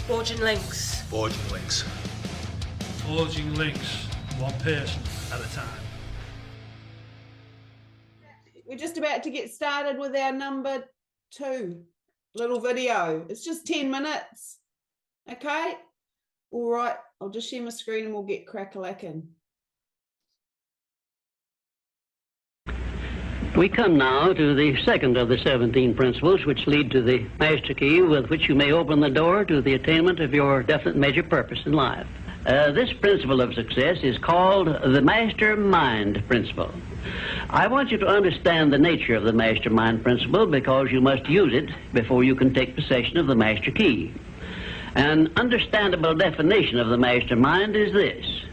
Forging links. Forging links. Forging links, one person at a time. We're just about to get started with our number 2 little video. It's just 10 minutes. Okay? All right. I'll just share my screen and we'll get crack-a-lacking. We come now to the second of the 17 principles which lead to the master key with which you may open the door to the attainment of your definite major purpose in life. This principle of success is called the Mastermind Principle. I want you to understand the nature of the Mastermind Principle because you must use it before you can take possession of the master key. An understandable definition of the mastermind is this.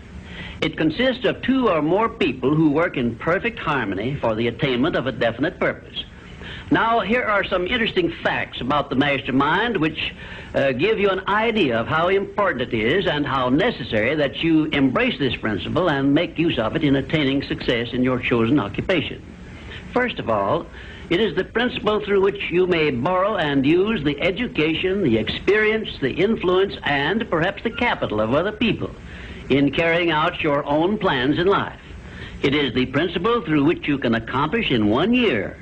It consists of 2 or more people who work in perfect harmony for the attainment of a definite purpose. Now, here are some interesting facts about the mastermind which give you an idea of how important it is and how necessary that you embrace this principle and make use of it in attaining success in your chosen occupation. First of all, it is the principle through which you may borrow and use the education, the experience, the influence, and perhaps the capital of other people in carrying out your own plans in life. It is the principle through which you can accomplish in 1 year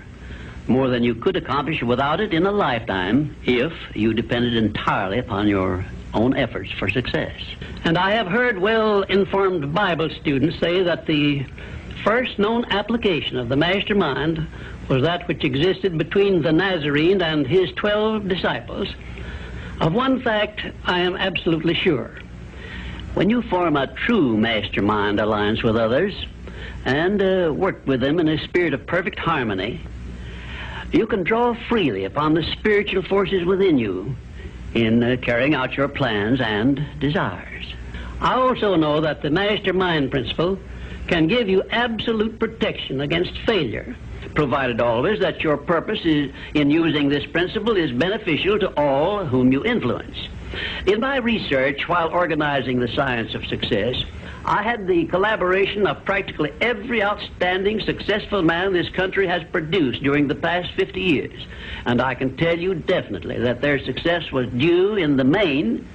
more than you could accomplish without it in a lifetime if you depended entirely upon your own efforts for success. And I have heard well-informed Bible students say that the first known application of the mastermind was that which existed between the Nazarene and his 12 disciples. Of one fact I am absolutely sure. When you form a true mastermind alliance with others and work with them in a spirit of perfect harmony, you can draw freely upon the spiritual forces within you in carrying out your plans and desires. I also know that the Mastermind Principle can give you absolute protection against failure, provided always that your purpose in using this principle is beneficial to all whom you influence. In my research while organizing the science of success, I had the collaboration of practically every outstanding successful man this country has produced during the past 50 years. And I can tell you definitely that their success was due in the main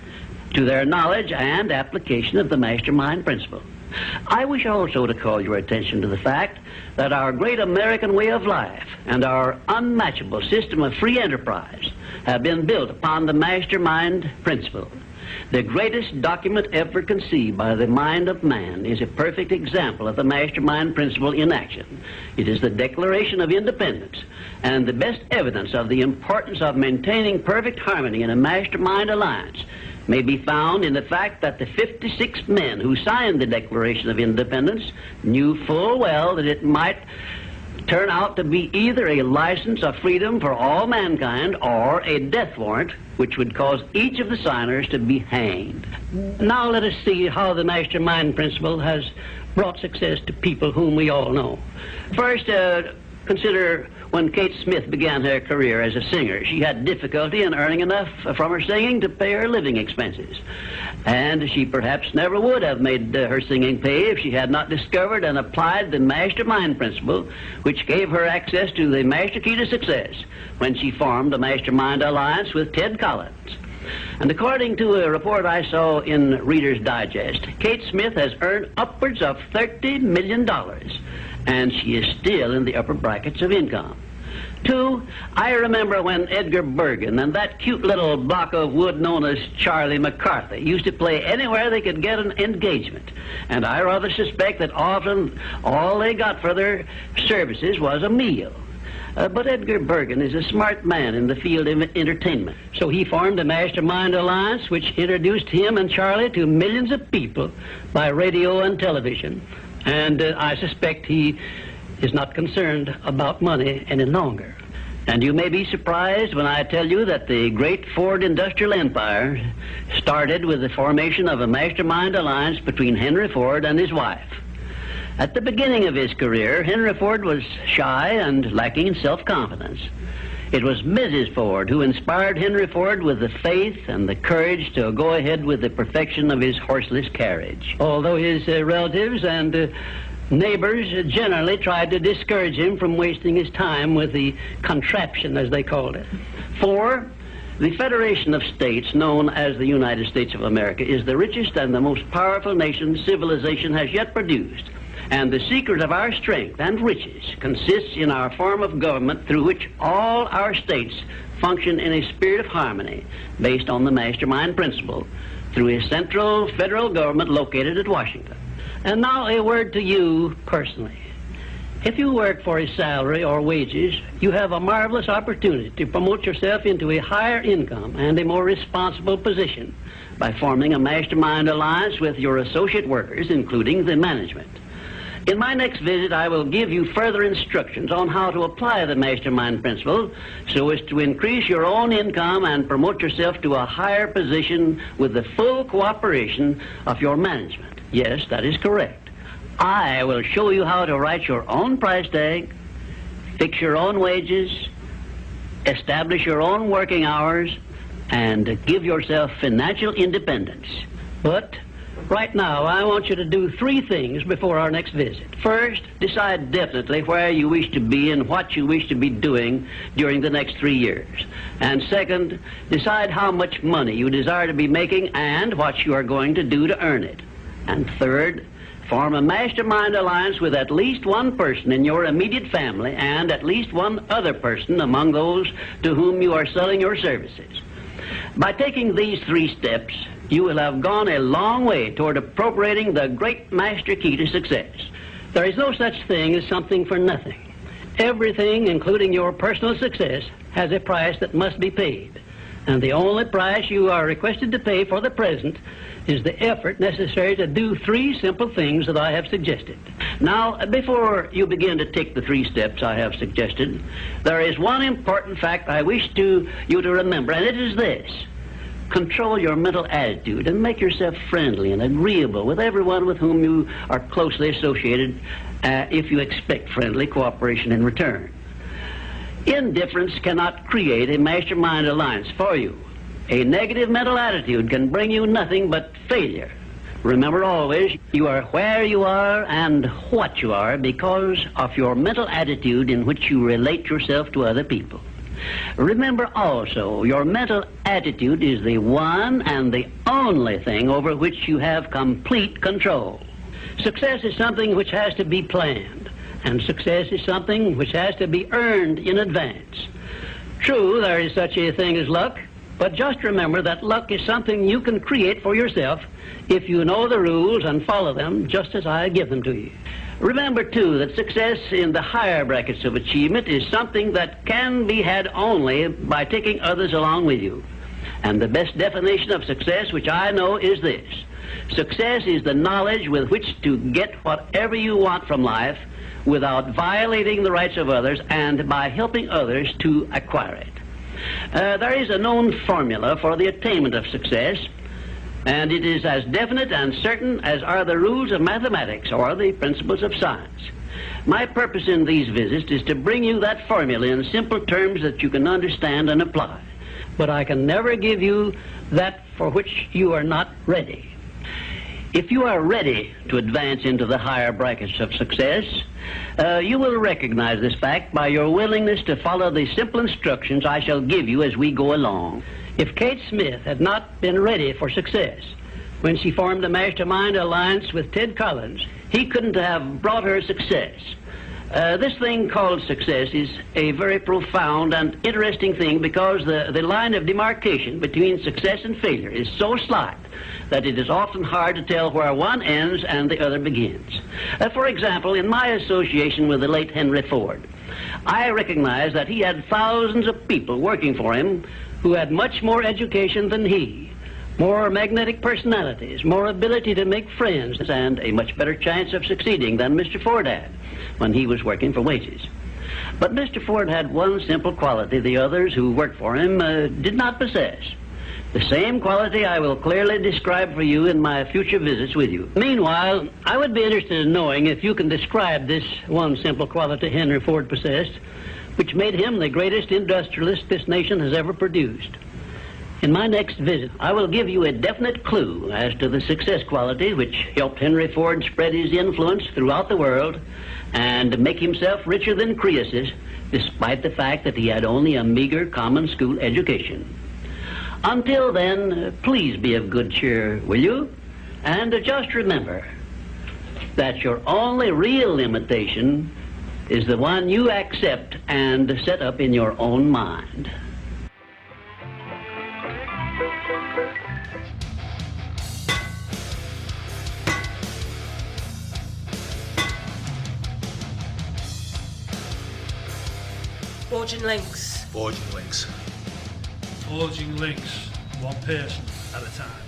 to their knowledge and application of the Mastermind Principle. I wish also to call your attention to the fact that our great American way of life and our unmatchable system of free enterprise have been built upon the Mastermind Principle. The greatest document ever conceived by the mind of man is a perfect example of the Mastermind Principle in action. It is the Declaration of Independence, and the best evidence of the importance of maintaining perfect harmony in a mastermind alliance may be found in the fact that the 56 men who signed the Declaration of Independence knew full well that it might turn out to be either a license of freedom for all mankind or a death warrant which would cause each of the signers to be hanged. Now let us see how the Mastermind Principle has brought success to people whom we all know. First, consider when Kate Smith began her career as a singer. She had difficulty in earning enough from her singing to pay her living expenses. And she perhaps never would have made her singing pay if she had not discovered and applied the Mastermind Principle, which gave her access to the master key to success when she formed a Mastermind Alliance with Ted Collins. And according to a report I saw in Reader's Digest, Kate Smith has earned upwards of $30 million, and she is still in the upper brackets of income. 2, I remember when Edgar Bergen and that cute little block of wood known as Charlie McCarthy used to play anywhere they could get an engagement. And I rather suspect that often all they got for their services was a meal. But Edgar Bergen is a smart man in the field of entertainment. So he formed a Mastermind Alliance which introduced him and Charlie to millions of people by radio and television. And I suspect he is not concerned about money any longer. And you may be surprised when I tell you that the great Ford industrial empire started with the formation of a Mastermind Alliance between Henry Ford and his wife. At the beginning of his career, Henry Ford was shy and lacking in self-confidence. It was Mrs. Ford who inspired Henry Ford with the faith and the courage to go ahead with the perfection of his horseless carriage. Although his relatives and neighbors generally tried to discourage him from wasting his time with the contraption, as they called it. 4, The Federation of States, known as the United States of America, is the richest and the most powerful nation civilization has yet produced. And the secret of our strength and riches consists in our form of government through which all our states function in a spirit of harmony based on the Mastermind Principle through a central federal government located at Washington. And now a word to you personally. If you work for a salary or wages, you have a marvelous opportunity to promote yourself into a higher income and a more responsible position by forming a mastermind alliance with your associate workers, including the management. In my next visit, I will give you further instructions on how to apply the Mastermind Principle so as to increase your own income and promote yourself to a higher position with the full cooperation of your management. Yes, that is correct. I will show you how to write your own price tag, fix your own wages, establish your own working hours, and give yourself financial independence. But right now, I want you to do 3 things before our next visit. First, decide definitely where you wish to be and what you wish to be doing during the next 3 years. And second, decide how much money you desire to be making and what you are going to do to earn it. And third, form a mastermind alliance with at least one person in your immediate family and at least one other person among those to whom you are selling your services. By taking these 3 steps, you will have gone a long way toward appropriating the great master key to success. There is no such thing as something for nothing. Everything, including your personal success, has a price that must be paid. And the only price you are requested to pay for the present is the effort necessary to do 3 simple things that I have suggested. Now, before you begin to take the 3 steps I have suggested, there is one important fact I wish you to remember, and it is this. Control your mental attitude and make yourself friendly and agreeable with everyone with whom you are closely associated if you expect friendly cooperation in return. Indifference cannot create a mastermind alliance for you. A negative mental attitude can bring you nothing but failure. Remember always, you are where you are and what you are because of your mental attitude in which you relate yourself to other people. Remember also, your mental attitude is the one and the only thing over which you have complete control. Success is something which has to be planned, and success is something which has to be earned in advance. True, there is such a thing as luck, but just remember that luck is something you can create for yourself if you know the rules and follow them just as I give them to you. Remember, too, that success in the higher brackets of achievement is something that can be had only by taking others along with you. And the best definition of success, which I know, is this. Success is the knowledge with which to get whatever you want from life without violating the rights of others and by helping others to acquire it. There is a known formula for the attainment of success, and it is as definite and certain as are the rules of mathematics or the principles of science. My purpose in these visits is to bring you that formula in simple terms that you can understand and apply. But I can never give you that for which you are not ready. If you are ready to advance into the higher brackets of success, you will recognize this fact by your willingness to follow the simple instructions I shall give you as we go along. If Kate Smith had not been ready for success when she formed a mastermind alliance with Ted Collins, he couldn't have brought her success. This thing called success is a very profound and interesting thing because the line of demarcation between success and failure is so slight that it is often hard to tell where one ends and the other begins. For example, in my association with the late Henry Ford, I recognized that he had thousands of people working for him who had much more education than he, more magnetic personalities, more ability to make friends, and a much better chance of succeeding than Mr. Ford had when he was working for wages. But Mr. Ford had one simple quality the others who worked for him did not possess. The same quality I will clearly describe for you in my future visits with you. Meanwhile, I would be interested in knowing if you can describe this one simple quality Henry Ford possessed, which made him the greatest industrialist this nation has ever produced. In my next visit, I will give you a definite clue as to the success quality which helped Henry Ford spread his influence throughout the world and make himself richer than Croesus, despite the fact that he had only a meager common school education. Until then, please be of good cheer, will you? And just remember that your only real limitation is the one you accept and set up in your own mind. Forging links. Forging links. Forging links, one person at a time.